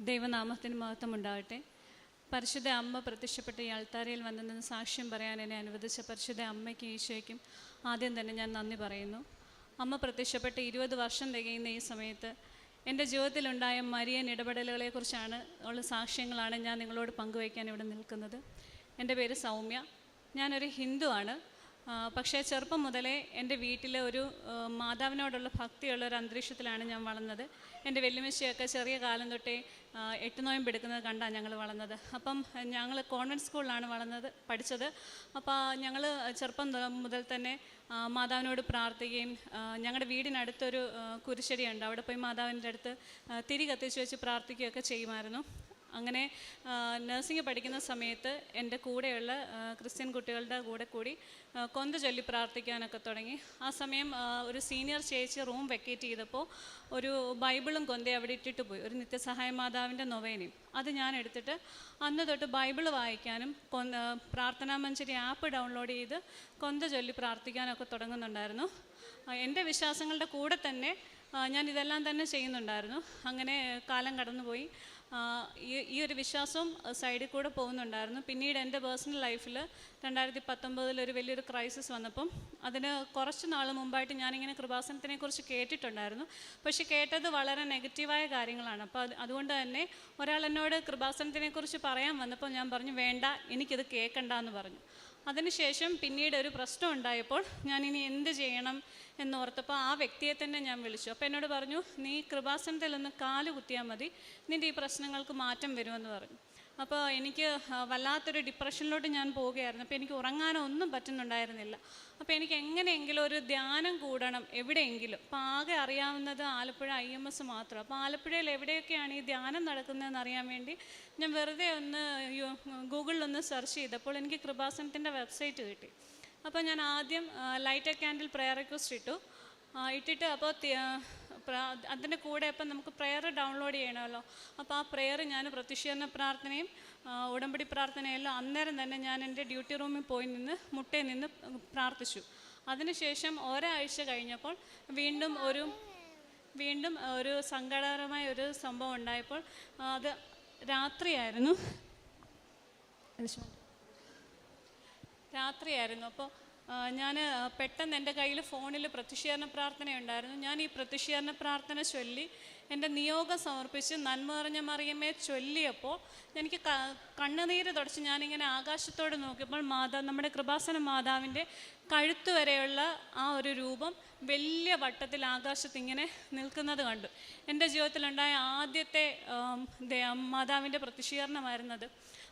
ദൈവനാമത്തിന് മഹത്വം ഉണ്ടാകട്ടെ. പരിശുദ്ധ അമ്മ പ്രത്യക്ഷപ്പെട്ട ഈ അൾത്താരയിൽ വന്നെന്ന് സാക്ഷ്യം പറയാൻ എന്നെ അനുവദിച്ച പരിശുദ്ധ അമ്മയ്ക്കും ഈശോയ്ക്കും ആദ്യം തന്നെ ഞാൻ നന്ദി പറയുന്നു. അമ്മ പ്രത്യക്ഷപ്പെട്ട് 20 വർഷം തികയുന്ന ഈ സമയത്ത് എൻ്റെ ജീവിതത്തിലുണ്ടായ മരിയൻ ഇടപെടലുകളെക്കുറിച്ചാണ് ഉള്ള സാക്ഷ്യങ്ങളാണ് ഞാൻ നിങ്ങളോട് പങ്കുവയ്ക്കാൻ ഇവിടെ നിൽക്കുന്നത്. എൻ്റെ പേര് സൗമ്യ. ഞാനൊരു ഹിന്ദുവാണ്. പക്ഷേ ചെറുപ്പം മുതലേ എൻ്റെ വീട്ടിൽ ഒരു മാതാവിനോടുള്ള ഭക്തിയുള്ള ഒരു അന്തരീക്ഷത്തിലാണ് ഞാൻ വളർന്നത്. എൻ്റെ വെല്ലുമിശയൊക്കെ ചെറിയ കാലം തൊട്ടേ 8 നോയമ്പ് എടുക്കുന്നത് കണ്ടാണ് ഞങ്ങൾ വളർന്നത്. അപ്പം ഞങ്ങൾ കോൺവെൻറ്റ് സ്കൂളിലാണ് പഠിച്ചത്. അപ്പോൾ ഞങ്ങൾ ചെറുപ്പം മുതൽ തന്നെ മാതാവിനോട് പ്രാർത്ഥിക്കുകയും ഞങ്ങളുടെ വീടിനടുത്തൊരു കുരിശടിയുണ്ട്, അവിടെ പോയി മാതാവിൻ്റെ അടുത്ത് തിരി കത്തിച്ച് വെച്ച് പ്രാർത്ഥിക്കുകയൊക്കെ ചെയ്യുമായിരുന്നു. അങ്ങനെ നഴ്സിംഗ് പഠിക്കുന്ന സമയത്ത് എൻ്റെ കൂടെയുള്ള ക്രിസ്ത്യൻ കുട്ടികളുടെ കൂടെ കൂടി കൊന്ത ചൊല്ലി പ്രാർത്ഥിക്കാനൊക്കെ തുടങ്ങി. ആ സമയം ഒരു സീനിയർ ചേച്ചി റൂം വെക്കേറ്റ് ചെയ്തപ്പോൾ ഒരു ബൈബിളും കൊന്തയും അവിടെ ഇട്ടിട്ട് പോയി, ഒരു നിത്യസഹായ മാതാവിൻ്റെ നൊവേനയും. അത് ഞാൻ എടുത്തിട്ട് അന്ന് തൊട്ട് ബൈബിൾ വായിക്കാനും പ്രാർത്ഥനാ മഞ്ചരി ആപ്പ് ഡൗൺലോഡ് ചെയ്ത് കൊന്ത ചൊല്ലി പ്രാർത്ഥിക്കാനൊക്കെ തുടങ്ങുന്നുണ്ടായിരുന്നു. എൻ്റെ വിശ്വാസങ്ങളുടെ കൂടെ തന്നെ ഞാൻ ഇതെല്ലാം തന്നെ ചെയ്യുന്നുണ്ടായിരുന്നു. അങ്ങനെ കാലം കടന്നുപോയി. ഈ ഒരു വിശ്വാസവും സൈഡിൽ കൂടെ പോകുന്നുണ്ടായിരുന്നു. പിന്നീട് എൻ്റെ പേഴ്സണൽ ലൈഫിൽ 2019 ഒരു വലിയൊരു ക്രൈസിസ് വന്നപ്പം അതിന് കുറച്ച് നാൾ മുമ്പായിട്ട് ഞാനിങ്ങനെ കൃപാസനത്തിനെക്കുറിച്ച് കേട്ടിട്ടുണ്ടായിരുന്നു. പക്ഷെ കേട്ടത് വളരെ നെഗറ്റീവായ കാര്യങ്ങളാണ്. അപ്പോൾ അതുകൊണ്ട് തന്നെ ഒരാൾ എന്നോട് കൃപാസനത്തിനെക്കുറിച്ച് പറയാൻ വന്നപ്പോൾ ഞാൻ പറഞ്ഞു, വേണ്ട, എനിക്കിത് കേൾക്കണ്ടെന്ന് പറഞ്ഞു. അതിനുശേഷം പിന്നീട് ഒരു പ്രശ്നം ഉണ്ടായപ്പോൾ ഞാനിനി എന്ത് ചെയ്യണം എന്നോർത്തപ്പോൾ ആ വ്യക്തിയെ തന്നെ ഞാൻ വിളിച്ചു. അപ്പോൾ എന്നോട് പറഞ്ഞു, നീ കൃപാസനത്തിലൊന്ന് കാല് കുത്തിയാൽ മതി, നിൻ്റെ ഈ പ്രശ്നങ്ങൾക്ക് മാറ്റം വരുമെന്ന് പറഞ്ഞു. അപ്പോൾ എനിക്ക് വല്ലാത്തൊരു ഡിപ്രഷനിലോട്ട് ഞാൻ പോവുകയായിരുന്നു. അപ്പോൾ എനിക്ക് ഉറങ്ങാനോ ഒന്നും പറ്റുന്നുണ്ടായിരുന്നില്ല. അപ്പോൾ എനിക്ക് എങ്ങനെയെങ്കിലും ഒരു ധ്യാനം കൂടണം എവിടെയെങ്കിലും. അപ്പോൾ ആകെ അറിയാവുന്നത് ആലപ്പുഴ IMS മാത്രം. അപ്പോൾ ആലപ്പുഴയിൽ എവിടെയൊക്കെയാണ് ഈ ധ്യാനം നടക്കുന്നതെന്ന് അറിയാൻ വേണ്ടി ഞാൻ വെറുതെ ഒന്ന് ഗൂഗിളിലൊന്ന് സെർച്ച് ചെയ്തപ്പോൾ എനിക്ക് കൃപാസനത്തിൻ്റെ വെബ്സൈറ്റ് കിട്ടി. അപ്പോൾ ഞാൻ ആദ്യം light A candle prayer request ഇട്ടിട്ട് അപ്പോൾ അതിൻ്റെ കൂടെ ഇപ്പം നമുക്ക് പ്രെയർ ഡൗൺലോഡ് ചെയ്യണമല്ലോ. അപ്പോൾ ആ പ്രെയർ ഞാൻ പ്രത്യക്ഷീകരണ പ്രാർത്ഥനയും ഉടമ്പടി പ്രാർത്ഥനയെല്ലാം അന്നേരം തന്നെ ഞാൻ എൻ്റെ ഡ്യൂട്ടി റൂമിൽ പോയി മുട്ടയിൽ നിന്ന് പ്രാർത്ഥിച്ചു. അതിനുശേഷം ഒരാഴ്ച കഴിഞ്ഞപ്പോൾ വീണ്ടും ഒരു സങ്കടകരമായ ഒരു സംഭവം ഉണ്ടായപ്പോൾ അത് രാത്രിയായിരുന്നു. അപ്പോൾ ഞാൻ പെട്ടെന്ന് എൻ്റെ കയ്യിൽ ഫോണിൽ പ്രത്യക്ഷീകരണ പ്രാർത്ഥന ഉണ്ടായിരുന്നു. ഞാൻ ഈ പ്രത്യക്ഷീകരണ പ്രാർത്ഥന ചൊല്ലി എൻ്റെ നിയോഗം സമർപ്പിച്ച് നന്മ നിറഞ്ഞ മറിയമേ ചൊല്ലിയപ്പോൾ എനിക്ക് കണ്ണുനീര് തുടച്ച് ഞാനിങ്ങനെ ആകാശത്തോട് നോക്കിയപ്പോൾ നമ്മുടെ കൃപാസന മാതാവിൻ്റെ കഴുത്ത് വരെയുള്ള ആ ഒരു രൂപം വലിയ വട്ടത്തിൽ ആകാശത്തിങ്ങനെ നിൽക്കുന്നത് കണ്ടു. എൻ്റെ ജീവിതത്തിലുണ്ടായ ആദ്യത്തെ മാതാവിൻ്റെ പ്രത്യക്ഷീകരണമായിരുന്നത്.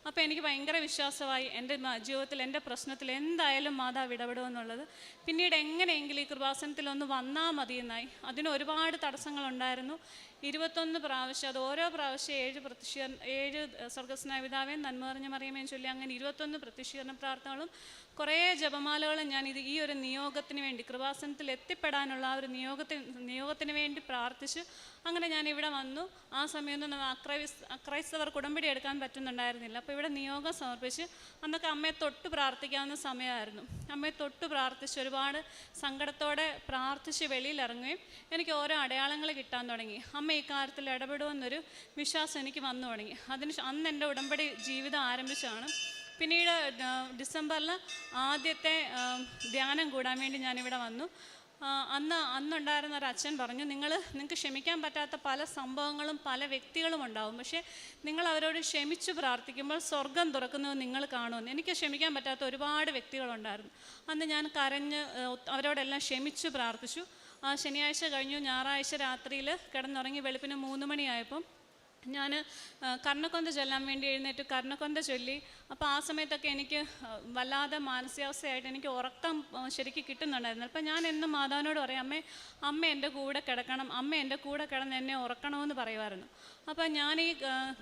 അപ്പോൾ എനിക്ക് ഭയങ്കര വിശ്വാസമായി എൻ്റെ ജീവിതത്തിൽ എൻ്റെ പ്രശ്നത്തിൽ എന്തായാലും മാതാവ് ഇടപെടുമെന്നുള്ളത്. പിന്നീട് എങ്ങനെയെങ്കിലും ഈ കൃപാസനത്തിലൊന്ന് വന്നാൽ മതിയെന്നായി. അതിന് ഒരുപാട് തടസ്സങ്ങളുണ്ടായിരുന്നു. 21 പ്രാവശ്യം, അത് ഓരോ പ്രാവശ്യം 7 സ്വർഗ്ഗസ്നായ പിതാവേ നന്മ നിറഞ്ഞ മറിയമേയും ചൊല്ലി അങ്ങനെ 21 പ്രത്യക്ഷീകരണ പ്രാർത്ഥനകളും കുറേ ജപമാലകളും ഞാൻ ഈ ഒരു നിയോഗത്തിന് വേണ്ടി, കൃപാസനത്തിൽ എത്തിപ്പെടാനുള്ള ആ ഒരു നിയോഗത്തിന് വേണ്ടി പ്രാർത്ഥിച്ച് അങ്ങനെ ഞാൻ ഇവിടെ വന്നു. ആ സമയമൊന്നും അക്രൈസ്തവർക്ക് ഉടമ്പടി എടുക്കാൻ പറ്റുന്നുണ്ടായിരുന്നില്ല. അപ്പോൾ ഇവിടെ നിയോഗം സമർപ്പിച്ച് അന്നൊക്കെ അമ്മയെ തൊട്ട് പ്രാർത്ഥിക്കാവുന്ന സമയമായിരുന്നു. അമ്മയെ തൊട്ട് പ്രാർത്ഥിച്ച് ഒരുപാട് സങ്കടത്തോടെ പ്രാർത്ഥിച്ച് വെളിയിലിറങ്ങുകയും എനിക്ക് ഓരോ അടയാളങ്ങൾ കിട്ടാൻ തുടങ്ങി. അമ്മ ഈ കാര്യത്തിൽ ഇടപെടുമെന്നൊരു വിശ്വാസം എനിക്ക് വന്നു തുടങ്ങി. അന്ന് എൻ്റെ ഉടമ്പടി ജീവിതം ആരംഭിച്ചാണ്. പിന്നീട് ഡിസംബറിൽ ആദ്യത്തെ ധ്യാനം കൂടാൻ വേണ്ടി ഞാനിവിടെ വന്നു. അന്നുണ്ടായിരുന്ന ഒരു അച്ഛൻ പറഞ്ഞു, നിങ്ങൾക്ക് ക്ഷമിക്കാൻ പറ്റാത്ത പല സംഭവങ്ങളും പല വ്യക്തികളും ഉണ്ടാവും, പക്ഷേ നിങ്ങൾ അവരോട് ക്ഷമിച്ചു പ്രാർത്ഥിക്കുമ്പോൾ സ്വർഗം തുറക്കുന്നത് നിങ്ങൾ കാണുമെന്ന്. എനിക്ക് ക്ഷമിക്കാൻ പറ്റാത്ത ഒരുപാട് വ്യക്തികളുണ്ടായിരുന്നു. അന്ന് ഞാൻ കരഞ്ഞ് അവരോടെല്ലാം ക്ഷമിച്ചു പ്രാർത്ഥിച്ചു. ശനിയാഴ്ച കഴിഞ്ഞു. ഞായറാഴ്ച രാത്രിയിൽ കിടന്നുറങ്ങി വെളുപ്പിന് 3 മണിയായപ്പം ഞാൻ കർണക്കൊന്ത ചൊല്ലാൻ വേണ്ടി എഴുന്നേറ്റ് കർണക്കൊന്ത ചൊല്ലി. അപ്പോൾ ആ സമയത്തൊക്കെ എനിക്ക് വല്ലാതെ മാനസികാവസ്ഥയായിട്ട് എനിക്ക് ഉറക്കം ശരിക്കും കിട്ടുന്നുണ്ടായിരുന്നു. അപ്പോൾ ഞാൻ എന്നും മാതാവിനോട് പറയും, അമ്മ എൻ്റെ കൂടെ കിടക്കണം, അമ്മ എൻ്റെ കൂടെ കിടന്ന് എന്നെ ഉറക്കണമെന്ന് പറയുമായിരുന്നു. അപ്പോൾ ഞാൻ ഈ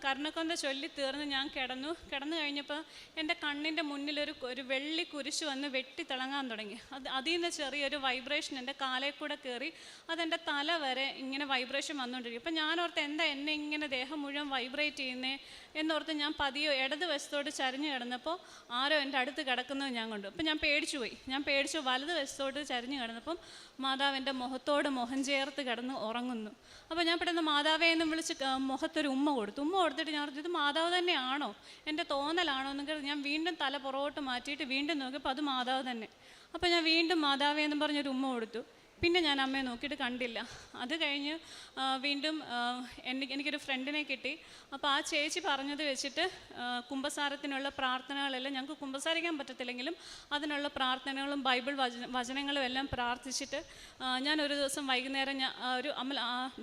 കർണക്കൊന്ത ചൊല്ലി തീർന്ന് ഞാൻ കിടന്നു കഴിഞ്ഞപ്പോൾ എൻ്റെ കണ്ണിൻ്റെ മുന്നിൽ ഒരു വെള്ളി കുരിശ് വന്ന് വെട്ടിത്തിളങ്ങാൻ തുടങ്ങി. അതിൽ നിന്ന് ചെറിയൊരു വൈബ്രേഷൻ എൻ്റെ കാലേ കൂടെ കയറി അതെൻ്റെ തല വരെ ഇങ്ങനെ വൈബ്രേഷൻ വന്നുകൊണ്ടിരിക്കും. അപ്പോൾ ഞാനോർത്ത് എന്താ എന്നെ ഇങ്ങനെ ദേഹം മുഴുവൻ വൈബ്രേറ്റ് ചെയ്യുന്നേ എന്നോർത്ത് ഞാൻ പതിയെ ഇടത് വശത്തോട് ചരിഞ്ഞ് കിടന്നപ്പോൾ ആരോ എൻ്റെ അടുത്ത് കിടക്കുന്നത് ഞാൻ കണ്ടു. അപ്പോൾ ഞാൻ പേടിച്ചു വലത് വശത്തോട് ചരിഞ്ഞ് കിടന്നപ്പം മാതാവ് എൻ്റെ മുഖത്തോട് മുഖം ചേർത്ത് കിടന്ന് ഉറങ്ങുന്നു. അപ്പോൾ ഞാൻ പെട്ടെന്ന് മാതാവേ എന്ന് വിളിച്ച് മുഖത്തൊരു ഉമ്മ കൊടുത്തിട്ട് ഞാൻ ഇത് മാതാവ് തന്നെയാണോ, എൻ്റെ തോന്നലാണോ എന്നൊക്കെ ഞാൻ വീണ്ടും തല പുറകോട്ട് മാറ്റിയിട്ട് വീണ്ടും നോക്കിയപ്പോൾ അത് മാതാവ് തന്നെ. അപ്പോൾ ഞാൻ വീണ്ടും മാതാവേ എന്നും പറഞ്ഞൊരു ഉമ്മ കൊടുത്തു. പിന്നെ ഞാൻ അമ്മയെ നോക്കിയിട്ട് കണ്ടില്ല. അത് കഴിഞ്ഞ് വീണ്ടും എനിക്കൊരു ഫ്രണ്ടിനെ കിട്ടി. അപ്പോൾ ആ ചേച്ചി പറഞ്ഞത് വെച്ചിട്ട് കുമ്പസാരത്തിനുള്ള പ്രാർത്ഥനകളെല്ലാം, ഞങ്ങൾക്ക് കുമ്പസാരിക്കാൻ പറ്റത്തില്ലെങ്കിലും അതിനുള്ള പ്രാർത്ഥനകളും ബൈബിൾ വചനങ്ങളും എല്ലാം പ്രാർത്ഥിച്ചിട്ട് ഞാനൊരു ദിവസം വൈകുന്നേരം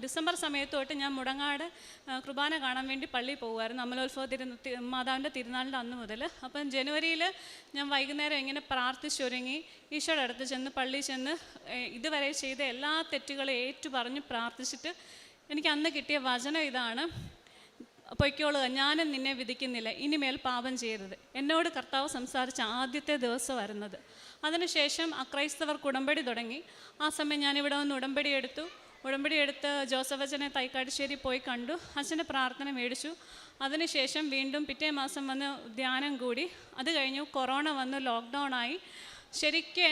ഡിസംബർ സമയത്ത് തൊട്ട് ഞാൻ മുടങ്ങാട് കുർബാന കാണാൻ വേണ്ടി പള്ളിയിൽ പോകുമായിരുന്നു, അമലോത്സവ മാതാവിൻ്റെ തിരുനാളിൻ്റെ അന്ന് മുതൽ. അപ്പം ജനുവരിയിൽ ഞാൻ വൈകുന്നേരം ഇങ്ങനെ പ്രാർത്ഥിച്ചൊരുങ്ങി ഈശോയുടെ അടുത്ത് ചെന്ന് പള്ളിയിൽ ചെന്ന് ഇതുവരെ ചെയ്ത എല്ലാ തെറ്റുകളും ഏറ്റു പറഞ്ഞ് പ്രാർത്ഥിച്ചിട്ട് എനിക്ക് അന്ന് കിട്ടിയ വചനം ഇതാണ്: പൊയ്ക്കോളുക, ഞാനും നിന്നെ വിധിക്കുന്നില്ല, ഇനിമേൽ പാപം ചെയ്യരുത്. എന്നോട് കർത്താവ് സംസാരിച്ച ആദ്യത്തെ ദിവസം വരുന്നത്. അതിനുശേഷം അക്രൈസ്തവർക്ക് ഉടമ്പടി തുടങ്ങി. ആ സമയം ഞാനിവിടെ വന്ന് ഉടമ്പടി എടുത്ത് ജോസഫ് അച്ഛനെ തൈക്കാട്ടുശ്ശേരി പോയി കണ്ടു, അച്ഛൻ്റെ പ്രാർത്ഥന മേടിച്ചു. അതിനുശേഷം വീണ്ടും പിറ്റേ മാസം വന്ന് ധ്യാനം കൂടി. അത് കഴിഞ്ഞു കൊറോണ വന്ന് ലോക്ക്ഡൗൺ ആയി. ശരിക്കും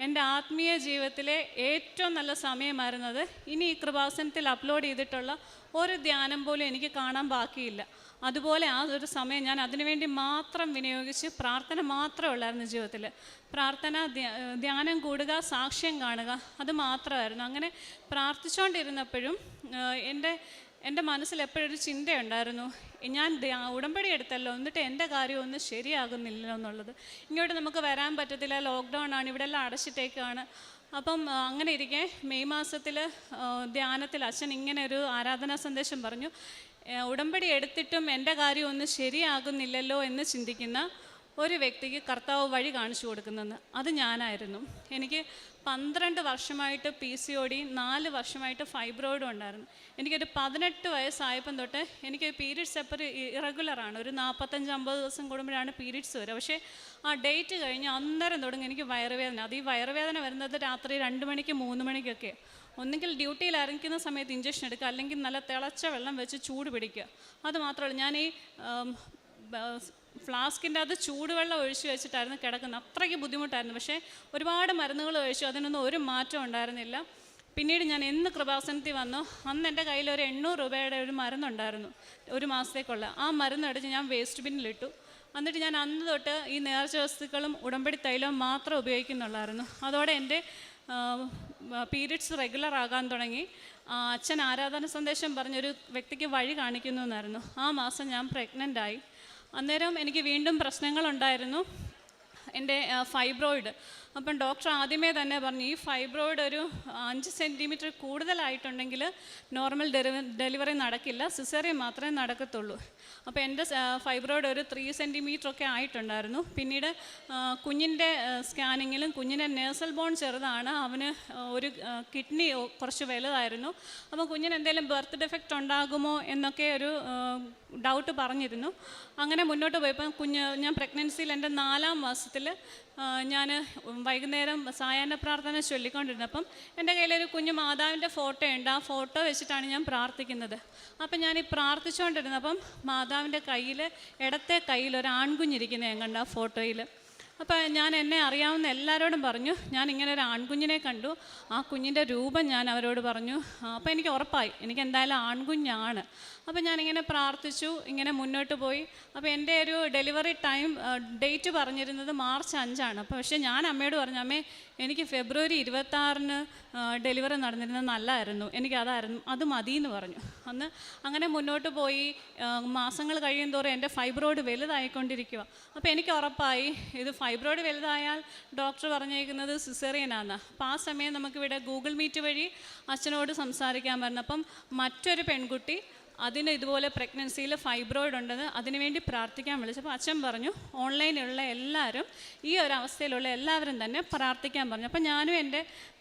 എൻ്റെ ആത്മീയ ജീവിതത്തിലെ ഏറ്റവും നല്ല സമയമായിരുന്നത്. ഇനി ഈ കൃപാസനത്തിൽ അപ്ലോഡ് ചെയ്തിട്ടുള്ള ഒരു ധ്യാനം പോലും എനിക്ക് കാണാൻ ബാക്കിയില്ല. അതുപോലെ ആ ഒരു സമയം ഞാൻ അതിനുവേണ്ടി മാത്രം വിനിയോഗിച്ച് പ്രാർത്ഥന മാത്രമേ ഉള്ളായിരുന്നു ജീവിതത്തിൽ. പ്രാർത്ഥന, ധ്യാനം കൂടുക, സാക്ഷ്യം കാണുക, അത് മാത്രമായിരുന്നു. അങ്ങനെ പ്രാർത്ഥിച്ചുകൊണ്ടിരുന്നപ്പോഴും എൻ്റെ മനസ്സിൽ എപ്പോഴൊരു ചിന്തയുണ്ടായിരുന്നു, ഞാൻ ഉടമ്പടി എടുത്തല്ലോ, എന്നിട്ട് എൻ്റെ കാര്യം ഒന്നും ശരിയാകുന്നില്ല എന്നുള്ളത്. ഇങ്ങോട്ട് നമുക്ക് വരാൻ പറ്റത്തില്ല, ലോക്ക്ഡൗൺ ആണ്, ഇവിടെ എല്ലാം അടച്ചിട്ടേക്കാണ്. അപ്പം അങ്ങനെ ഇരിക്കെ മെയ് മാസത്തിൽ ധ്യാനത്തിൽ അച്ഛൻ ഇങ്ങനെ ഒരു ആരാധനാ സന്ദേശം പറഞ്ഞു: ഉടമ്പടി എടുത്തിട്ടും എൻ്റെ കാര്യം ഒന്നും ശരിയാകുന്നില്ലല്ലോ എന്ന് ചിന്തിക്കുന്ന ഒരു വ്യക്തിക്ക് കർത്താവ് വഴി കാണിച്ചു കൊടുക്കുന്നെന്ന്. അത് ഞാനായിരുന്നു. എനിക്ക് 12 വർഷമായിട്ട് PCOD, 4 വർഷമായിട്ട് ഫൈബ്രോയിഡും ഉണ്ടായിരുന്നു. എനിക്കൊരു 18 വയസ്സായപ്പം തൊട്ട് എനിക്ക് പീരീഡ്സ് എപ്പോഴും ഇറഗുലറാണ്. ഒരു 45-50 ദിവസം കൂടുമ്പോഴാണ് പീരീഡ്സ് വരിക. പക്ഷേ ആ ഡേറ്റ് കഴിഞ്ഞ് അന്നേരം തുടങ്ങി എനിക്ക് വയറുവേദന. അത് ഈ വയറുവേദന വരുന്നത് രാത്രി 2 മണിക്ക് 3 മണിക്കൊക്കെ. ഒന്നുകിൽ ഡ്യൂട്ടിയിൽ ഇറങ്ങിക്കുന്ന സമയത്ത് ഇഞ്ചക്ഷൻ എടുക്കുക, അല്ലെങ്കിൽ നല്ല തിളച്ച വെള്ളം വെച്ച് ചൂട് പിടിക്കുക. അതുമാത്രമല്ല, ഞാൻ ഈ ഫ്ലാസ്കിൻ്റെ അത് ചൂടുവെള്ളം ഒഴിച്ച് വെച്ചിട്ടായിരുന്നു കിടക്കുന്നത്. അത്രയ്ക്ക് ബുദ്ധിമുട്ടായിരുന്നു. പക്ഷേ ഒരുപാട് മരുന്നുകൾ കഴിച്ചു, അതിനൊന്നും ഒരു മാറ്റം ഉണ്ടായിരുന്നില്ല. പിന്നീട് ഞാൻ എന്ന് കൃപാസനത്തിൽ വന്നു, അന്ന് എൻ്റെ കയ്യിൽ ഒരു 800 രൂപയുടെ ഒരു മരുന്നുണ്ടായിരുന്നു, ഒരു മാസത്തേക്കുള്ള. ആ മരുന്നടിച്ച് ഞാൻ വേസ്റ്റ് ബിന്നിലിട്ടു. എന്നിട്ട് ഞാൻ അന്ന് തൊട്ട് ഈ നേർച്ച വസ്തുക്കളും ഉടമ്പടി തൈലവും മാത്രം ഉപയോഗിക്കുന്നുള്ളായിരുന്നു. അതോടെ എൻ്റെ പീരീഡ്സ് റെഗുലർ ആകാൻ തുടങ്ങി. അച്ഛൻ ആരാധന സന്ദേശം പറഞ്ഞൊരു വ്യക്തിക്ക് വഴി കാണിക്കുന്നു എന്നായിരുന്നു. ആ മാസം ഞാൻ പ്രഗ്നൻ്റായി. അന്നേരം എനിക്ക് വീണ്ടും പ്രശ്നങ്ങളുണ്ടായിരുന്നു, എൻ്റെ ഫൈബ്രോയിഡ്. അപ്പം ഡോക്ടർ ആദ്യമേ തന്നെ പറഞ്ഞു, ഈ ഫൈബ്രോയിഡ് ഒരു 5 സെൻറ്റിമീറ്റർ കൂടുതലായിട്ടുണ്ടെങ്കിൽ നോർമൽ ഡെലിവറി നടക്കില്ല, സിസേറിയൻ മാത്രമേ നടക്കത്തുള്ളൂ. അപ്പോൾ എൻ്റെ ഫൈബ്രോയിഡ് ഒരു 3 സെൻറ്റിമീറ്റർ ഒക്കെ ആയിട്ടുണ്ടായിരുന്നു. പിന്നീട് കുഞ്ഞിൻ്റെ സ്കാനിങ്ങിലും കുഞ്ഞിൻ്റെ നേസൽ ബോൺ ചെറുതാണ്, അവന് ഒരു കിഡ്നി കുറച്ച് വലുതായിരുന്നു. അപ്പോൾ കുഞ്ഞിന് എന്തെങ്കിലും ബർത്ത് ഡിഫക്റ്റ് ഉണ്ടാകുമോ എന്നൊക്കെ ഒരു ഡൗട്ട് പറഞ്ഞിരുന്നു. അങ്ങനെ മുന്നോട്ട് പോയപ്പോൾ ഞാൻ പ്രഗ്നൻസിയിൽ എൻ്റെ 4ാം മാസത്തിൽ ഞാൻ വൈകുന്നേരം സായാഹ്ന പ്രാർത്ഥന ചൊല്ലിക്കൊണ്ടിരുന്നപ്പം എൻ്റെ കയ്യിലൊരു കുഞ്ഞു മാതാവിൻ്റെ ഫോട്ടോ ഉണ്ട്. ആ ഫോട്ടോ വെച്ചിട്ടാണ് ഞാൻ പ്രാർത്ഥിക്കുന്നത്. അപ്പം ഞാൻ ഈ പ്രാർത്ഥിച്ചുകൊണ്ടിരുന്നപ്പം മാതാവിൻ്റെ കയ്യിൽ, ഇടത്തെ കയ്യിൽ ഒരു ആൺകുഞ്ഞിരിക്കുന്നത് ഞാൻ കണ്ടു ആ ഫോട്ടോയിൽ. അപ്പോൾ ഞാൻ എന്നെ അറിയാവുന്ന എല്ലാവരോടും പറഞ്ഞു, ഞാൻ ഇങ്ങനെ ഒരു ആൺകുഞ്ഞിനെ കണ്ടു, ആ കുഞ്ഞിൻ്റെ രൂപം ഞാൻ അവരോട് പറഞ്ഞു. അപ്പോൾ എനിക്ക് ഉറപ്പായി എനിക്ക് എന്തായാലും ആൺകുഞ്ഞാണ്. അപ്പോൾ ഞാനിങ്ങനെ പ്രാർത്ഥിച്ചു, ഇങ്ങനെ മുന്നോട്ട് പോയി. അപ്പോൾ എൻ്റെ ഒരു ഡെലിവറി ഡേറ്റ് പറഞ്ഞിരുന്നത് മാർച്ച് 5ആണ്. അപ്പോൾ പക്ഷേ ഞാൻ അമ്മയോട് പറഞ്ഞു, അമ്മേ എനിക്ക് ഫെബ്രുവരി 26-ന് ഡെലിവറി നടന്നിരുന്നത് നല്ലതായിരുന്നു, എനിക്കതായിരുന്നു, അത് മതി എന്ന് പറഞ്ഞു. അന്ന് അങ്ങനെ മുന്നോട്ട് പോയി. മാസങ്ങൾ കഴിയും തോറും എൻ്റെ ഫൈബ്രോയിഡ് വലുതായിക്കൊണ്ടിരിക്കുക. അപ്പോൾ എനിക്ക് ഉറപ്പായി ഇത് ഫൈബ്രോയിഡ് വലുതായാൽ ഡോക്ടർ പറഞ്ഞേക്കുന്നത് സിസേറിയനാണ്. അപ്പോൾ ആ സമയം നമുക്കിവിടെ ഗൂഗിൾ മീറ്റ് വഴി അച്ഛനോട് സംസാരിക്കാൻ പറഞ്ഞു. അപ്പം മറ്റൊരു പെൺകുട്ടി അതിന് ഇതുപോലെ പ്രഗ്നൻസിയിൽ ഫൈബ്രോയിഡ് ഉണ്ടെന്ന് അതിനുവേണ്ടി പ്രാർത്ഥിക്കാൻ വിളിച്ചപ്പോൾ അച്ഛൻ പറഞ്ഞു, ഓൺലൈനിലുള്ള എല്ലാവരും, ഈ ഒരു അവസ്ഥയിലുള്ള എല്ലാവരും തന്നെ പ്രാർത്ഥിക്കാൻ പറഞ്ഞു. അപ്പോൾ ഞാനും എൻ്റെ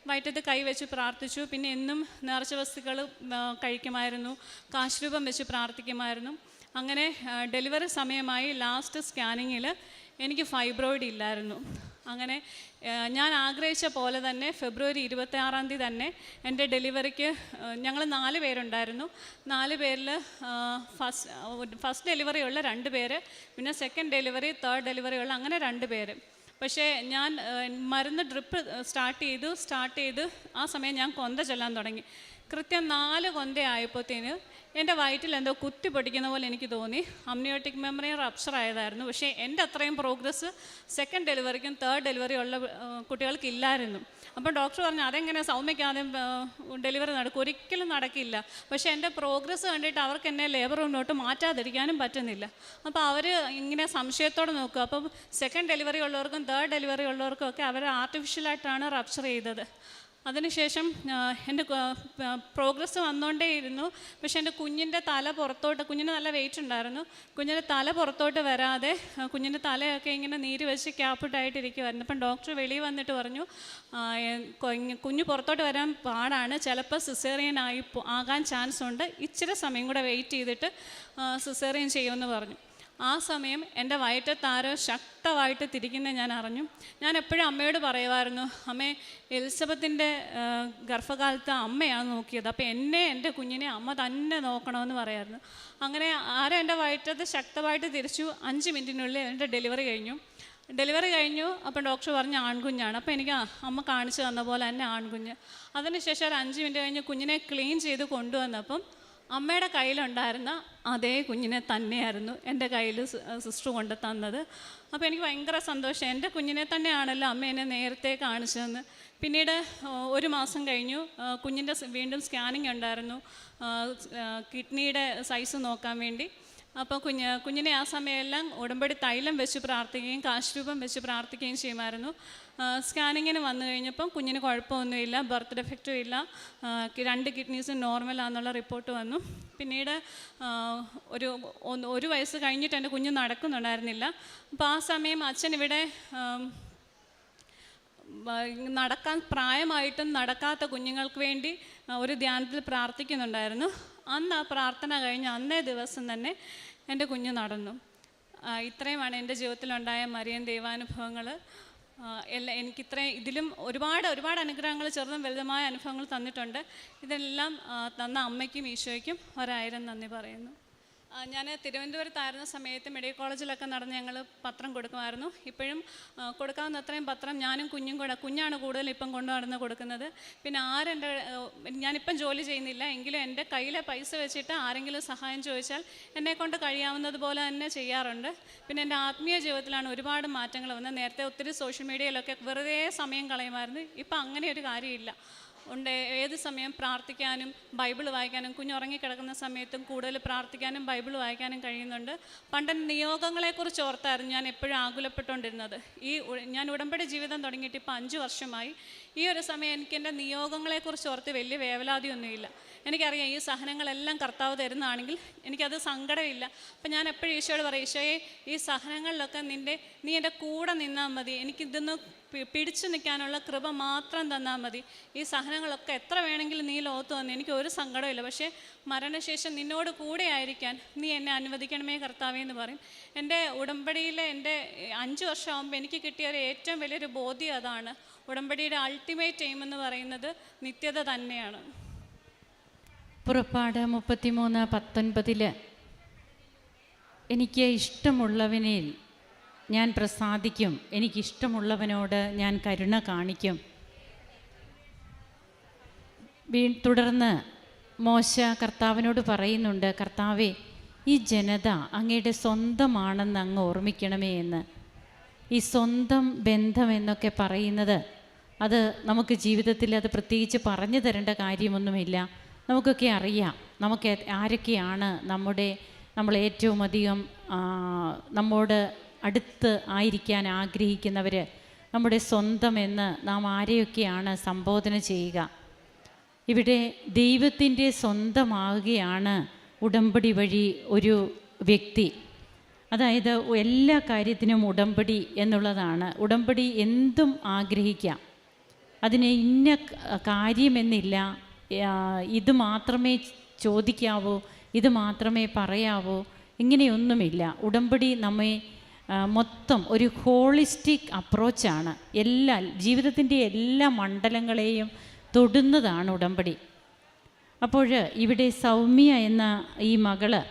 വയറ്റത്ത് കൈവച്ച് പ്രാർത്ഥിച്ചു. പിന്നെ എന്നും നേർച്ച വസ്തുക്കൾ കഴിക്കുമായിരുന്നു, കാശ്രൂപം വെച്ച് പ്രാർത്ഥിക്കുമായിരുന്നു. അങ്ങനെ ഡെലിവറി സമയമായി. ലാസ്റ്റ് സ്കാനിങ്ങിൽ എനിക്ക് ഫൈബ്രോയിഡ് ഇല്ലായിരുന്നു. അങ്ങനെ ഞാൻ ആഗ്രഹിച്ച പോലെ തന്നെ ഫെബ്രുവരി 26-ാം തീയതി തന്നെ എൻ്റെ ഡെലിവറിക്ക് ഞങ്ങൾ 4 പേരുണ്ടായിരുന്നു. 4 പേരിൽ ഫസ്റ്റ് ഡെലിവറി ഉള്ള 2 പേര്, പിന്നെ സെക്കൻഡ് ഡെലിവറി, തേർഡ് ഡെലിവറി ഉള്ള അങ്ങനെ 2 പേര്. പക്ഷേ ഞാൻ മരുന്ന് ഡ്രിപ്പ് സ്റ്റാർട്ട് ചെയ്തു. ആ സമയം ഞാൻ കൊന്ത ചൊല്ലാൻ തുടങ്ങി. കൃത്യം 4 കൊന്ത ആയപ്പോഴത്തേന് എൻ്റെ വയറ്റിൽ എന്തോ കുത്തി പൊടിക്കുന്ന പോലെ എനിക്ക് തോന്നി. അമ്നിയോട്ടിക് മെമ്മറി റപ്ചർ ആയതായിരുന്നു. പക്ഷേ എൻ്റെ അത്രയും പ്രോഗ്രസ് സെക്കൻഡ് ഡെലിവറിക്കും തേർഡ് ഡെലിവറി ഉള്ള കുട്ടികൾക്ക് ഇല്ലായിരുന്നു. അപ്പം ഡോക്ടർ പറഞ്ഞു അതെങ്ങനെ സൗമ്യയ്ക്ക് ആദ്യം ഡെലിവറി നടക്കും, ഒരിക്കലും നടക്കില്ല. പക്ഷേ എൻ്റെ പ്രോഗ്രസ് കണ്ടിട്ട് അവർക്ക് എന്നെ ലേബർ റൂമിലോട്ട് മാറ്റാതിരിക്കാനും പറ്റുന്നില്ല. അപ്പോൾ അവർ ഇങ്ങനെ സംശയത്തോടെ നോക്കുക. അപ്പം സെക്കൻഡ് ഡെലിവറി ഉള്ളവർക്കും തേർഡ് ഡെലിവറി ഉള്ളവർക്കും ഒക്കെ അവർ ആർട്ടിഫിഷ്യലായിട്ടാണ് റപ്ചർ ചെയ്തത്. അതിനുശേഷം എൻ്റെ പ്രോഗ്രസ് വന്നുകൊണ്ടേയിരുന്നു. പക്ഷേ എൻ്റെ കുഞ്ഞിൻ്റെ തല പുറത്തോട്ട്, കുഞ്ഞിന് നല്ല വെയിറ്റ് ഉണ്ടായിരുന്നു, കുഞ്ഞിൻ്റെ തല പുറത്തോട്ട് വരാതെ കുഞ്ഞിൻ്റെ തലയൊക്കെ ഇങ്ങനെ നീര് വെച്ച് ക്യാപ്പിട്ടായിട്ടിരിക്കുമായിരുന്നു. അപ്പം ഡോക്ടർ വെളിയിൽ വന്നിട്ട് പറഞ്ഞു കുഞ്ഞ് പുറത്തോട്ട് വരാൻ പാടാണ്, ചിലപ്പോൾ സിസേറിയൻ ആകാൻ ചാൻസ് ഉണ്ട്, ഇച്ചിരി സമയം കൂടെ വെയിറ്റ് ചെയ്തിട്ട് സിസേറിയൻ ചെയ്യുമെന്ന് പറഞ്ഞു. ആ സമയം എൻ്റെ വയറ്റത്താരോ ശക്തമായിട്ട് തിരിക്കുന്നത് ഞാൻ അറിഞ്ഞു. ഞാൻ എപ്പോഴും അമ്മയോട് പറയുമായിരുന്നു, അമ്മേ എലിസബത്തിൻ്റെ ഗർഭകാലത്ത് അമ്മയാണ് നോക്കിയത്, അപ്പോൾ എന്നെ എൻ്റെ കുഞ്ഞിനെ അമ്മ തന്നെ നോക്കണമെന്ന് പറയായിരുന്നു. അങ്ങനെ ആരോ എൻ്റെ വയറ്റത്ത് ശക്തമായിട്ട് തിരിച്ചു. 5 മിനിറ്റിനുള്ളിൽ എൻ്റെ ഡെലിവറി കഴിഞ്ഞു. അപ്പം ഡോക്ടർ പറഞ്ഞു ആൺകുഞ്ഞാണ്. അപ്പോൾ എനിക്ക് അമ്മ കാണിച്ചു തന്ന പോലെ തന്നെ ആൺകുഞ്ഞ്. അതിനുശേഷം ഒരു 5 മിനിറ്റ് കഴിഞ്ഞ് കുഞ്ഞിനെ ക്ലീൻ ചെയ്ത് കൊണ്ടുവന്നപ്പം അമ്മയുടെ കയ്യിലുണ്ടായിരുന്ന അതേ കുഞ്ഞിനെ തന്നെയായിരുന്നു എൻ്റെ കയ്യിൽ സിസ്റ്റർ കൊണ്ട് തന്നത്. അപ്പോൾ എനിക്ക് ഭയങ്കര സന്തോഷം, എൻ്റെ കുഞ്ഞിനെ തന്നെയാണല്ലോ അമ്മ എന്നെ നേരത്തെ കാണിച്ചതെന്ന്. പിന്നീട് 1 മാസം കഴിഞ്ഞു, കുഞ്ഞിൻ്റെ വീണ്ടും സ്കാനിങ് ഉണ്ടായിരുന്നു, കിഡ്നിയുടെ സൈസ് നോക്കാൻ വേണ്ടി. അപ്പോൾ കുഞ്ഞിനെ ആ സമയമെല്ലാം ഉടമ്പടി തൈലം വെച്ച് പ്രാർത്ഥിക്കുകയും കാശുരൂപം വെച്ച് പ്രാർത്ഥിക്കുകയും ചെയ്യുമായിരുന്നു. സ്കാനിങ്ങിന് വന്നു കഴിഞ്ഞപ്പം കുഞ്ഞിന് കുഴപ്പമൊന്നുമില്ല, ബർത്ത് ഡെഫക്റ്റും ഇല്ല, 2 കിഡ്നീസും നോർമലാണെന്നുള്ള റിപ്പോർട്ട് വന്നു. പിന്നീട് ഒരു വയസ്സ് കഴിഞ്ഞിട്ട് എൻ്റെ കുഞ്ഞ് നടക്കുന്നുണ്ടായിരുന്നില്ല. അപ്പോൾ ആ സമയം അച്ഛൻ ഇവിടെ നടക്കാൻ പ്രായമായിട്ടും നടക്കാത്ത കുഞ്ഞുങ്ങൾക്ക് വേണ്ടി ഒരു ധ്യാനത്തിൽ പ്രാർത്ഥിക്കുന്നുണ്ടായിരുന്നു. അന്ന് ആ പ്രാർത്ഥന കഴിഞ്ഞ് അന്നേ ദിവസം തന്നെ എൻ്റെ കുഞ്ഞ് നടന്നു. ഇത്രയുമാണ് എൻ്റെ ജീവിതത്തിലുണ്ടായ മരിയൻ ദൈവാനുഭവങ്ങൾ. ഇതിലും ഒരുപാട് അനുഗ്രഹങ്ങൾ, ചെറുതും വലുതുമായ അനുഭവങ്ങൾ തന്നിട്ടുണ്ട്. ഇതെല്ലാം തന്ന അമ്മയ്ക്കും ഈശോയ്ക്കും 1000 നന്ദി പറയുന്നു. ഞാൻ തിരുവനന്തപുരത്തായിരുന്ന സമയത്ത് മെഡിക്കൽ കോളേജിലൊക്കെ നടന്ന് ഞങ്ങൾ പത്രം കൊടുക്കുമായിരുന്നു. ഇപ്പോഴും കൊടുക്കാവുന്ന അത്രയും പത്രം ഞാനും കുഞ്ഞാണ് കൂടുതൽ ഇപ്പം കൊണ്ടു നടന്ന് കൊടുക്കുന്നത്. പിന്നെ ഞാനിപ്പം ജോലി ചെയ്യുന്നില്ല എങ്കിലും എൻ്റെ കയ്യിലെ പൈസ വെച്ചിട്ട് ആരെങ്കിലും സഹായം ചോദിച്ചാൽ എന്നെക്കൊണ്ട് കഴിയാവുന്നത് പോലെ തന്നെ ചെയ്യാറുണ്ട്. പിന്നെ എൻ്റെ ആത്മീയ ജീവിതത്തിലാണ് ഒരുപാട് മാറ്റങ്ങൾ വന്നത്. നേരത്തെ ഒത്തിരി സോഷ്യൽ മീഡിയയിലൊക്കെ വെറുതെ സമയം കളയുമായിരുന്നു. ഇപ്പം അങ്ങനെ ഒരു കാര്യമില്ല. ഏത് സമയം പ്രാർത്ഥിക്കാനും ബൈബിൾ വായിക്കാനും, കുഞ്ഞുറങ്ങിക്കിടക്കുന്ന സമയത്തും കൂടുതൽ പ്രാർത്ഥിക്കാനും ബൈബിൾ വായിക്കാനും കഴിയുന്നുണ്ട്. പണ്ട് നിയോഗങ്ങളെക്കുറിച്ച് ഓർത്തായിരുന്നു ഞാൻ എപ്പോഴും ആകുലപ്പെട്ടുകൊണ്ടിരുന്നത്. ഞാൻ ഉടമ്പടി ജീവിതം തുടങ്ങിയിട്ട് ഇപ്പോൾ 5 വർഷമായി. ഈ ഒരു സമയം എനിക്ക് എൻ്റെ നിയോഗങ്ങളെക്കുറിച്ച് ഓർത്ത് വലിയ വേവലാതിയൊന്നുമില്ല. എനിക്കറിയാം ഈ സഹനങ്ങളെല്ലാം കർത്താവ് തരുന്നതാണെങ്കിൽ എനിക്കത് സങ്കടമില്ല. അപ്പം ഞാൻ എപ്പോഴും ഈശോയോട് പറയും, ഈശോയെ ഈ സഹനങ്ങളിലൊക്കെ നീ എൻ്റെ കൂടെ നിന്നാൽ മതി, എനിക്കിതൊന്ന് പിടിച്ചു നിൽക്കാനുള്ള കൃപ മാത്രം തന്നാൽ മതി. ഈ സഹനങ്ങളൊക്കെ എത്ര വേണമെങ്കിലും നീ ലോകത്ത് വന്നു, എനിക്ക് ഒരു സങ്കടമില്ല, പക്ഷേ മരണശേഷം നിന്നോട് കൂടെ ആയിരിക്കാൻ നീ എന്നെ അനുവദിക്കണമേ കർത്താവേ എന്ന് പറയും. എൻ്റെ ഉടമ്പടിയിലെ എൻ്റെ 5 വർഷമാകുമ്പോൾ എനിക്ക് കിട്ടിയ ഒരു ഏറ്റവും വലിയൊരു ബോധ്യം അതാണ്. ഉടമ്പടിയുടെ അൾട്ടിമേറ്റ് എയിം എന്ന് പറയുന്നത് നിത്യത തന്നെയാണ്. പുറപ്പാട് 33:19 എനിക്ക് ഇഷ്ടമുള്ളവനിൽ ഞാൻ പ്രസാദിക്കും, എനിക്കിഷ്ടമുള്ളവനോട് ഞാൻ കരുണ കാണിക്കും. തുടർന്ന് മോശ കർത്താവിനോട് പറയുന്നുണ്ട്, കർത്താവേ ഈ ജനത അങ്ങയുടെ സ്വന്തമാണെന്ന് അങ്ങ് ഓർമ്മിക്കണമേ എന്ന്. ഈ സ്വന്തം ബന്ധം എന്നൊക്കെ പറയുന്നത് അത് നമുക്ക് ജീവിതത്തിൽ അത് പ്രത്യേകിച്ച് പറഞ്ഞു തരേണ്ട കാര്യമൊന്നുമില്ല. നമുക്കൊക്കെ അറിയാം നമുക്ക് ആരൊക്കെയാണ് നമ്മൾ ഏറ്റവും അധികം നമ്മോട് അടുത്ത് ആയിരിക്കാൻ ആഗ്രഹിക്കുന്നവർ, നമ്മുടെ സ്വന്തം എന്ന് നാം ആരെയൊക്കെയാണ് സംബോധന ചെയ്യുക. ഇവിടെ ദൈവത്തിൻ്റെ സ്വന്തമാവുകയാണ് ഉടമ്പടി വഴി ഒരു വ്യക്തി. അതായത് എല്ലാ കാര്യത്തിനും ഉടമ്പടി എന്നുള്ളതാണ്. ഉടമ്പടി എന്തും ആഗ്രഹിക്കാം, അതിന് ഇന്ന കാര്യമെന്നില്ല, ഇത് മാത്രമേ ചോദിക്കാവൂ, ഇത് മാത്രമേ പറയാവൂ, ഇങ്ങനെയൊന്നുമില്ല. ഉടമ്പടി നമ്മെ മൊത്തം ഒരു ഹോളിസ്റ്റിക് അപ്രോച്ചാണ്. ജീവിതത്തിൻ്റെ എല്ലാ മണ്ഡലങ്ങളെയും തൊടുന്നതാണ് ഉടമ്പടി. അപ്പോൾ ഇവിടെ സൗമ്യ എന്ന ഈ മകള്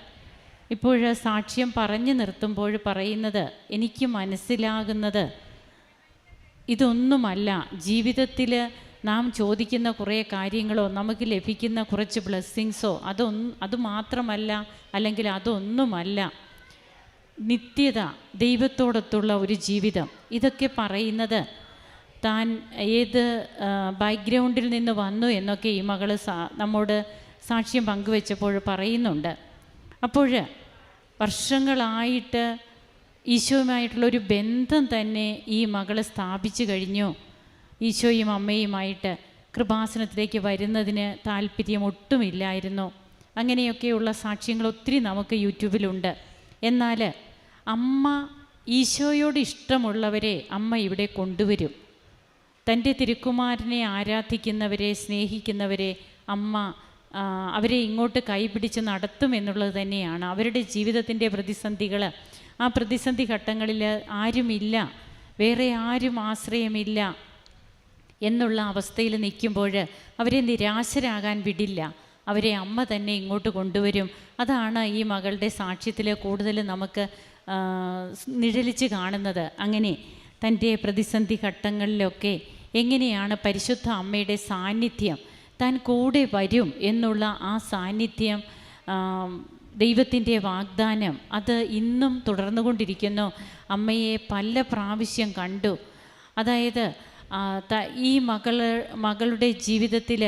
ഇപ്പോൾ സാക്ഷ്യം പറഞ്ഞു നിർത്തുമ്പോൾ പറയുന്നത്, എനിക്ക് മനസ്സിലാകുന്നത് ഇതൊന്നുമല്ല, ജീവിതത്തിൽ നാം ചോദിക്കുന്ന കുറേ കാര്യങ്ങളോ നമുക്ക് ലഭിക്കുന്ന കുറച്ച് ബ്ലെസ്സിങ്സോ അതുമാത്രമല്ല, അല്ലെങ്കിൽ അതൊന്നുമല്ല. നിത്യത, ദൈവത്തോടൊത്തുള്ള ഒരു ജീവിതം, ഇതൊക്കെ പറയുന്നത് താൻ ഏത് ബാക്ക്ഗ്രൗണ്ടിൽ നിന്ന് വന്നു എന്നൊക്കെ ഈ മകൾ നമ്മോട് സാക്ഷ്യം പങ്കുവെച്ചപ്പോൾ പറയുന്നുണ്ട്. അപ്പോൾ വർഷങ്ങളായിട്ട് ഈശോയുമായിട്ടുള്ളൊരു ബന്ധം തന്നെ ഈ മകൾ സ്ഥാപിച്ചു കഴിഞ്ഞു. ഈശോയും അമ്മയുമായിട്ട് കൃപാസനത്തിലേക്ക് വരുന്നതിന് താല്പര്യം ഒട്ടുമില്ലായിരുന്നു. അങ്ങനെയൊക്കെയുള്ള സാക്ഷ്യങ്ങൾ ഒത്തിരി നമുക്ക് യൂട്യൂബിലുണ്ട്. എന്നാൽ അമ്മ, ഈശോയോട് ഇഷ്ടമുള്ളവരെ അമ്മ ഇവിടെ കൊണ്ടുവരും. തൻ്റെ തിരുക്കുമാരനെ ആരാധിക്കുന്നവരെ, സ്നേഹിക്കുന്നവരെ അമ്മ അവരെ ഇങ്ങോട്ട് കൈപിടിച്ച് നടത്തുമെന്നുള്ളത് തന്നെയാണ്. അവരുടെ ജീവിതത്തിൻ്റെ പ്രതിസന്ധികൾ, ആ പ്രതിസന്ധി ഘട്ടങ്ങളിൽ ആരുമില്ല, വേറെ ആരും ആശ്രയമില്ല എന്നുള്ള അവസ്ഥയിൽ നിൽക്കുമ്പോൾ അവരെ നിരാശരാകാൻ വിടില്ല. അവരെ അമ്മ തന്നെ ഇങ്ങോട്ട് കൊണ്ടുവരും. അതാണ് ഈ മകളുടെ സാക്ഷ്യത്തിൽ കൂടുതൽ നമുക്ക് നിഴലിച്ച് കാണുന്നത്. അങ്ങനെ തൻ്റെ പ്രതിസന്ധി ഘട്ടങ്ങളിലൊക്കെ എങ്ങനെയാണ് പരിശുദ്ധ അമ്മയുടെ സാന്നിധ്യം, താൻ കൂടെ വരും എന്നുള്ള ആ സാന്നിധ്യം, ദൈവത്തിൻ്റെ വാഗ്ദാനം, അത് ഇന്നും തുടർന്നുകൊണ്ടിരിക്കുന്നു. അമ്മയെ പല പ്രാവശ്യം കണ്ടു. അതായത് ഈ മകളുടെ ജീവിതത്തിൽ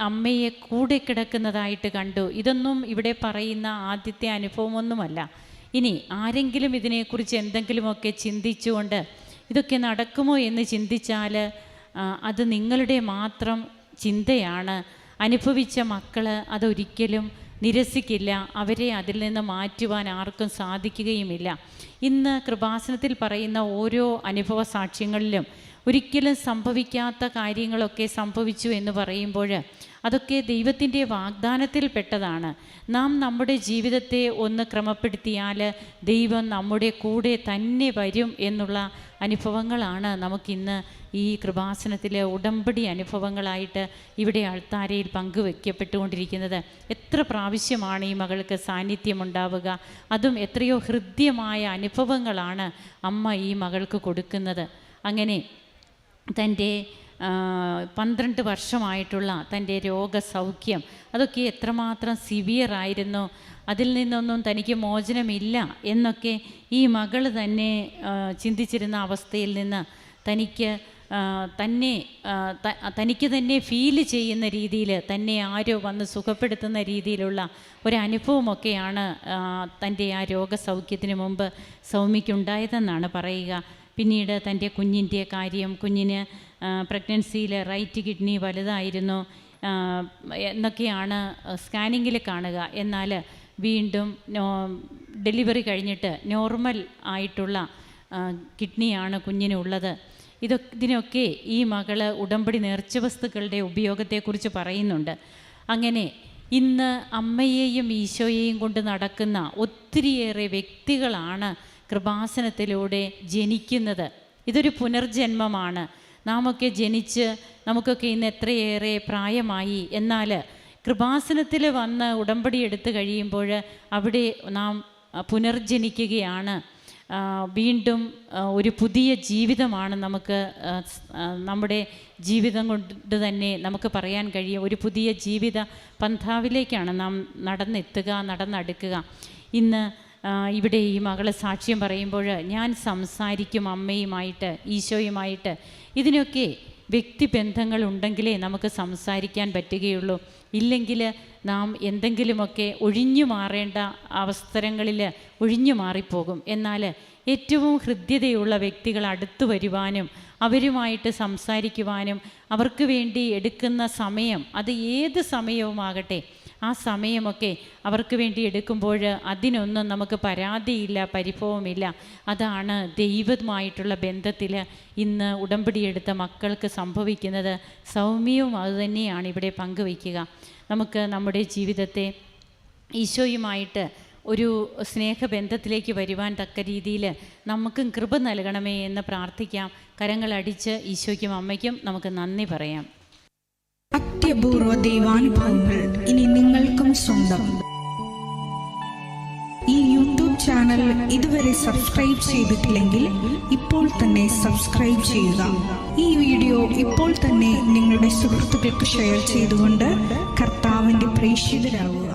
അമ്മയെ കൂടെ കിടക്കുന്നതായിട്ട് കണ്ടു. ഇതൊന്നും ഇവിടെ പറയുന്ന ആദ്യത്തെ അനുഭവമൊന്നുമല്ല. ഇനി ആരെങ്കിലും ഇതിനെക്കുറിച്ച് എന്തെങ്കിലുമൊക്കെ ചിന്തിച്ചുകൊണ്ട് ഇതൊക്കെ നടക്കുമോ എന്ന് ചിന്തിച്ചാൽ അത് നിങ്ങളുടെ മാത്രം ചിന്തയാണ്. അനുഭവിച്ച മക്കൾ അതൊരിക്കലും നിരസിക്കില്ല. അവരെ അതിൽ നിന്ന് മാറ്റുവാൻ ആർക്കും സാധിക്കുകയുമില്ല. ഇന്ന് കൃപാസനത്തിൽ പറയുന്ന ഓരോ അനുഭവ സാക്ഷ്യങ്ങളിലും ഒരിക്കലും സംഭവിക്കാത്ത കാര്യങ്ങളൊക്കെ സംഭവിച്ചു എന്ന് പറയുമ്പോൾ അതൊക്കെ ദൈവത്തിൻ്റെ വാഗ്ദാനത്തിൽപ്പെട്ടതാണ്. നാം നമ്മുടെ ജീവിതത്തെ ഒന്ന് ക്രമപ്പെടുത്തിയാൽ ദൈവം നമ്മുടെ കൂടെ തന്നെ വരും എന്നുള്ള അനുഭവങ്ങളാണ് നമുക്കിന്ന് ഈ കൃപാസനത്തിലെ ഉടമ്പടി അനുഭവങ്ങളായിട്ട് ഇവിടെ അൾത്താരയിൽ പങ്കുവയ്ക്കപ്പെട്ടുകൊണ്ടിരിക്കുന്നത്. എത്ര പ്രാവശ്യമാണ് ഈ മകൾക്ക് സാന്നിധ്യമുണ്ടാവുക, അതും എത്രയോ ഹൃദ്യമായ അനുഭവങ്ങളാണ് അമ്മ ഈ മകൾക്ക് കൊടുക്കുന്നത്. അങ്ങനെ തൻ്റെ 12 വർഷമായിട്ടുള്ള തൻ്റെ രോഗസൗഖ്യം അതൊക്കെ എത്രമാത്രം സിവിയറായിരുന്നു, അതിൽ നിന്നൊന്നും തനിക്ക് മോചനമില്ല എന്നൊക്കെ ഈ മകൾ തന്നെ ചിന്തിച്ചിരുന്ന അവസ്ഥയിൽ നിന്ന് തനിക്ക് തന്നെ ഫീൽ ചെയ്യുന്ന രീതിയിൽ, തന്നെ ആരോ വന്ന് സുഖപ്പെടുത്തുന്ന രീതിയിലുള്ള ഒരനുഭവമൊക്കെയാണ് തൻ്റെ ആ രോഗസൗഖ്യത്തിന് മുമ്പ് സൗമ്യയ്ക്കുണ്ടായതെന്നാണ് പറയുക. പിന്നീട് തൻ്റെ കുഞ്ഞിൻ്റെ കാര്യം, കുഞ്ഞിന് പ്രഗ്നൻസിയിൽ റൈറ്റ് കിഡ്നി വലുതായിരുന്നു എന്നൊക്കെയാണ് സ്കാനിങ്ങിൽ കാണുക. എന്നാൽ വീണ്ടും ഡെലിവറി കഴിഞ്ഞിട്ട് നോർമൽ ആയിട്ടുള്ള കിഡ്നിയാണ് കുഞ്ഞിനുള്ളത്. ഇതിനൊക്കെ ഈ മകള് ഉടമ്പടി നേർച്ച വസ്തുക്കളുടെ ഉപയോഗത്തെക്കുറിച്ച് പറയുന്നുണ്ട്. അങ്ങനെ ഇന്ന് അമ്മയെയും ഈശോയെയും കൊണ്ട് നടക്കുന്ന ഒത്തിരിയേറെ വ്യക്തികളാണ് കൃപാസനത്തിലൂടെ ജനിക്കുന്നത്. ഇതൊരു പുനർജന്മമാണ്. നാമൊക്കെ ജനിച്ച് നമുക്കൊക്കെ ഇന്ന് എത്രയേറെ പ്രായമായി, എന്നാൽ കൃപാസനത്തിൽ വന്ന് ഉടമ്പടി എടുത്തു കഴിയുമ്പോൾ അവിടെ നാം പുനർജനിക്കുകയാണ്. വീണ്ടും ഒരു പുതിയ ജീവിതമാണ് നമുക്ക് നമ്മുടെ ജീവിതം കൊണ്ട് തന്നെ നമുക്ക് പറയാൻ കഴിയും. ഒരു പുതിയ ജീവിത പന്ഥാവിലേക്കാണ് നാം നടന്നെടുക്കുക. ഇന്ന് ഇവിടെ ഈ മകള് സാക്ഷ്യം പറയുമ്പോൾ ഞാൻ സംസാരിക്കും അമ്മയുമായിട്ട്, ഈശോയുമായിട്ട്. ഇതിനൊക്കെ വ്യക്തിബന്ധങ്ങൾ ഉണ്ടെങ്കിലേ നമുക്ക് സംസാരിക്കാൻ പറ്റുകയുള്ളൂ. ഇല്ലെങ്കിൽ നാം എന്തെങ്കിലുമൊക്കെ ഒഴിഞ്ഞു മാറേണ്ട അവസരങ്ങളിൽ ഒഴിഞ്ഞു മാറിപ്പോകും. എന്നാൽ ഏറ്റവും ഹൃദ്യതയുള്ള വ്യക്തികൾ അടുത്തു വരുവാനും അവരുമായിട്ട് സംസാരിക്കുവാനും അവർക്ക് വേണ്ടി എടുക്കുന്ന സമയം, അത് ഏത് സമയവുമാകട്ടെ, ആ സമയമൊക്കെ അവർക്ക് വേണ്ടി എടുക്കുമ്പോൾ അതിനൊന്നും നമുക്ക് പരാതിയില്ല, പരിഭവമില്ല. അതാണ് ദൈവവുമായിട്ടുള്ള ബന്ധത്തിൽ ഇന്ന് ഉടമ്പടിയെടുത്ത മക്കൾക്ക് സംഭവിക്കുന്നത്. സൗമ്യവും അതുതന്നെയാണ് ഇവിടെ പങ്കുവയ്ക്കുക. നമുക്ക് നമ്മുടെ ജീവിതത്തെ ഈശോയുമായിട്ട് ഒരു സ്നേഹബന്ധത്തിലേക്ക് വരുവാൻ തക്ക രീതിയിൽ നമുക്കും കൃപ നൽകണമേ എന്ന് പ്രാർത്ഥിക്കാം. കരങ്ങളടിച്ച് ഈശോയ്ക്കും അമ്മയ്ക്കും നമുക്ക് നന്ദി പറയാം. അത്യപൂർവ ദൈവാനുഭവങ്ങൾ ഇനി നിങ്ങൾക്കും സ്വന്തം. ഈ യൂട്യൂബ് ചാനൽ ഇതുവരെ സബ്സ്ക്രൈബ് ചെയ്തിട്ടില്ലെങ്കിൽ ഇപ്പോൾ തന്നെ സബ്സ്ക്രൈബ് ചെയ്യുക. ഈ വീഡിയോ ഇപ്പോൾ തന്നെ നിങ്ങളുടെ സുഹൃത്തുക്കൾക്ക് ഷെയർ ചെയ്തുകൊണ്ട് കർത്താവിൻ്റെ പ്രേക്ഷിതരാകുക.